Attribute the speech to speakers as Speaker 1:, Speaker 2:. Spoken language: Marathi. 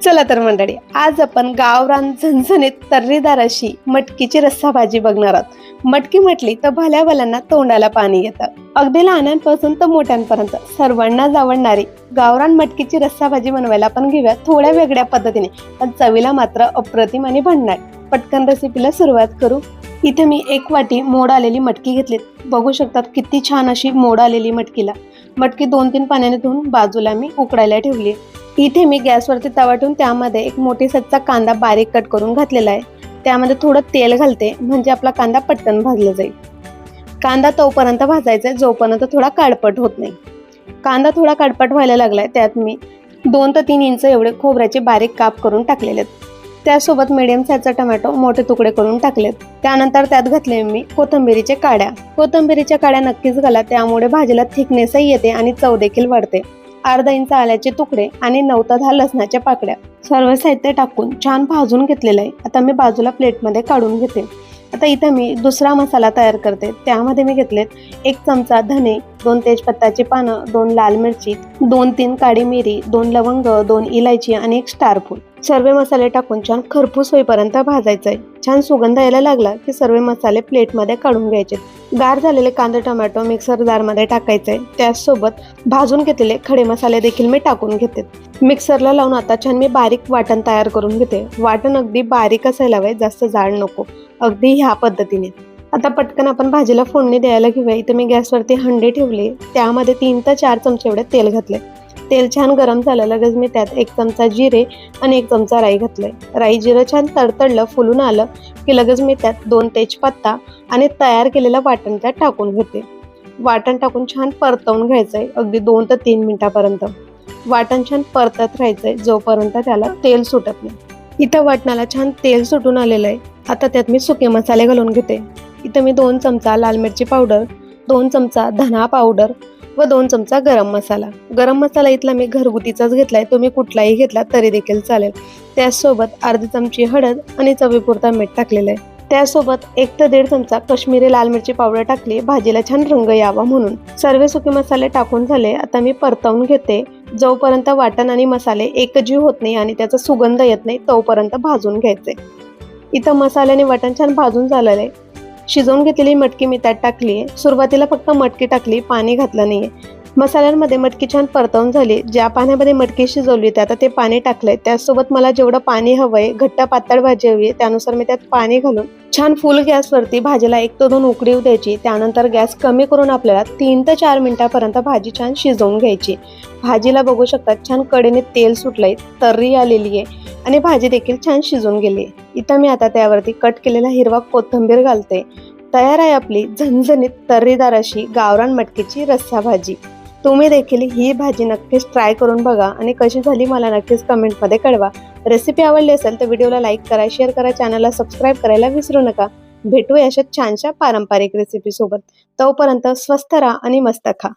Speaker 1: चला तर मंडळी, आज आपण गावरान झणझणीत तर्रीदार अशी मटकीची रस्सा भाजी बघणार आहोत। मटकी म्हटली तर भल्या भल्यांना तोंडाला पाणी येतं। अगदी लहानांपासून तर मोठ्यांपर्यंत सर्वांनाच आवडणारी गावरान मटकीची रस्सा भाजी बनवायला आपण घेऊया थोड्या वेगळ्या पद्धतीने, पण चवीला मात्र अप्रतिम आणि भन्नाट। पटकन रेसिपीला सुरुवात करू। इथे मी 1 वाटी मोड आलेली मटकी घेतली। बघू शकतात किती छान अशी मोड आलेली मटकीला। मटकी 2-3 पाण्याने धुवून बाजूला मी उकडायला ठेवली। इथे मी गॅसवरती तवा ठेवून त्यामध्ये एक मोठी साईजचा कांदा बारीक कट करून घातलेला आहे। त्यामध्ये थोडं तेल घालते म्हणजे आपला कांदा पटकन भाजला जाईल। कांदा तोपर्यंत भाजायचा आहे जोपर्यंत थोडा काळपट होत नाही। कांदा थोडा काळपट व्हायला लागलाय, त्यात मी 2 ते 3 इंच एवढे खोबऱ्याचे बारीक काप करून टाकलेले आहेत। त्यासोबत मीडियम साईजचा टोमॅटो मोठे तुकडे करून टाकलेत। त्यानंतर त्यात घातले मी कोथिंबीरीच्या काड्या। कोथिंबीरीच्या काड्या नक्कीच घाला, त्यामुळे भाजीला थिकनेसही येते आणि चव देखील वाढते। अर्धा इंच आल्याचे तुकडे आणि 9 ते 10 लसणाच्या पाकळ्या सर्व साहित्य टाकून छान भाजून घेतलेलं आहे। आता मी बाजूला प्लेटमध्ये काढून घेते। आता इथे मी दुसरा मसाला तयार करते। त्यामध्ये मी घेतलेत 1 चमचा धने, 2 तेजपत्ताची पानं, 2 लाल मिरची, 2-3 काळी मिरी, 2 लवंग, 2 इलायची आणि 1 स्टार फूल। सर्व मसाले टाकून छान खरपूस होईपर्यंत भाजायचं आहे। छान सुगंध यायला लागला की सर्व मसाले प्लेटमध्ये काढून घ्यायचे। गार झालेले कांदा टोमॅटो मिक्सर जारमध्ये टाकायचे। त्याचसोबत भाजून घेतलेले खडे मसाले देखील मी टाकून घेते। मिक्सरला लावून आता छान मी बारीक वाटण तयार करून घेते। वाटण अगदी बारीक असायला हवे, जास्त जाड नको, अगदी ह्या पद्धतीने। आता पटकन आपण भाजीला फोडणी द्यायला घेऊया। इथे मी गॅसवरती हंडे ठेवले, त्यामध्ये 3 ते 4 चमचे एवढे तेल घातले। तेल छान गरम झालं, लगेच मी त्यात 1 चमचा जिरे आणि 1 चमचा राई घातले। राई जिरं छान तडतडलं, फुलून आलं की लगेच मी त्यात 2 तेजपत्ता आणि तयार केलेलं वाटण त्यात टाकून घेते। वाटण टाकून छान परतवून घ्यायचंय अगदी 2 ते 3 मिनिटापर्यंत। वाटण छान परतत राहायचंय जोपर्यंत त्याला तेल सुटत नाही। इथं वाटणाला छान तेल सुटून आलेलं आहे। आता त्यात मी सुके मसाले घालून घेते। इथं मी 2 चमचा लाल मिरची पावडर, 2 चमचा धना पावडर व 2 चमचा गरम मसाला। गरम मसाला इथला मी घरगुतीचाच घेतलाय, तुम्ही कुठलाही घेतला तरी देखील चालेल। त्याचसोबत अर्धी चमची हळद आणि चवीपुरता मीठ टाकलेलं आहे। त्यासोबत 1 ते 1.5 चमचा काश्मीरी लाल मिरची पावडर टाकली, भाजीला छान रंग यावा म्हणून। सर्व सुके मसाले टाकून झाले। आता मी परतवून घेते जोपर्यंत वाटण आणि मसाले एकजीव होत नाही आणि त्याचा सुगंध येत नाही तोपर्यंत भाजून घ्यायचे। इथं मसाल्याने वाटण छान भाजून झालेलं आहे। शिजवून घेतलेली मटकी मी त्यात टाकली आहे। सुरुवातीला फक्त मटकी टाकली, पाणी घातलं नाहीये। मसाल्यांमध्ये मटकी छान परतवून झाली। ज्या पाण्यामध्ये मटकी शिजवली त्यात ते पाणी टाकलंय। त्यासोबत मला जेवढं पाणी हवंय, घट्ट पातळ भाजी हवी आहे, त्यानुसार मी त्यात पाणी घालून छान फुल गॅसवरती भाजीला 1 ते 2 उकळी द्यायची। त्यानंतर गॅस कमी करून आपल्याला 3 ते 4 मिनिटापर्यंत भाजी छान शिजवून घ्यायची। भाजीला बघू शकता छान कडेने तेल सुटलंय, तर्री आलेली आहे आणि भाजी देखील छान शिजून गेली आहे। इथं मी आता त्यावरती कट केलेला हिरवा कोथिंबीर घालते। तयार आहे आपली झणझणीत तर्रीदार अशी गावरान मटकीची रस्सा भाजी। तुम्ही देखील ही भाजी नक्कीच ट्राय करून बघा आणि कशी झाली मला नक्कीच कमेंटमध्ये कळवा। रेसिपी आवडली असेल तर व्हिडिओला लाईक करा, शेअर करा, चॅनलला सबस्क्राईब करायला विसरू नका। भेटूया अशा छानशा पारंपरिक रेसिपी सोबत। तोपर्यंत स्वस्थ राहा आणि मस्त खा।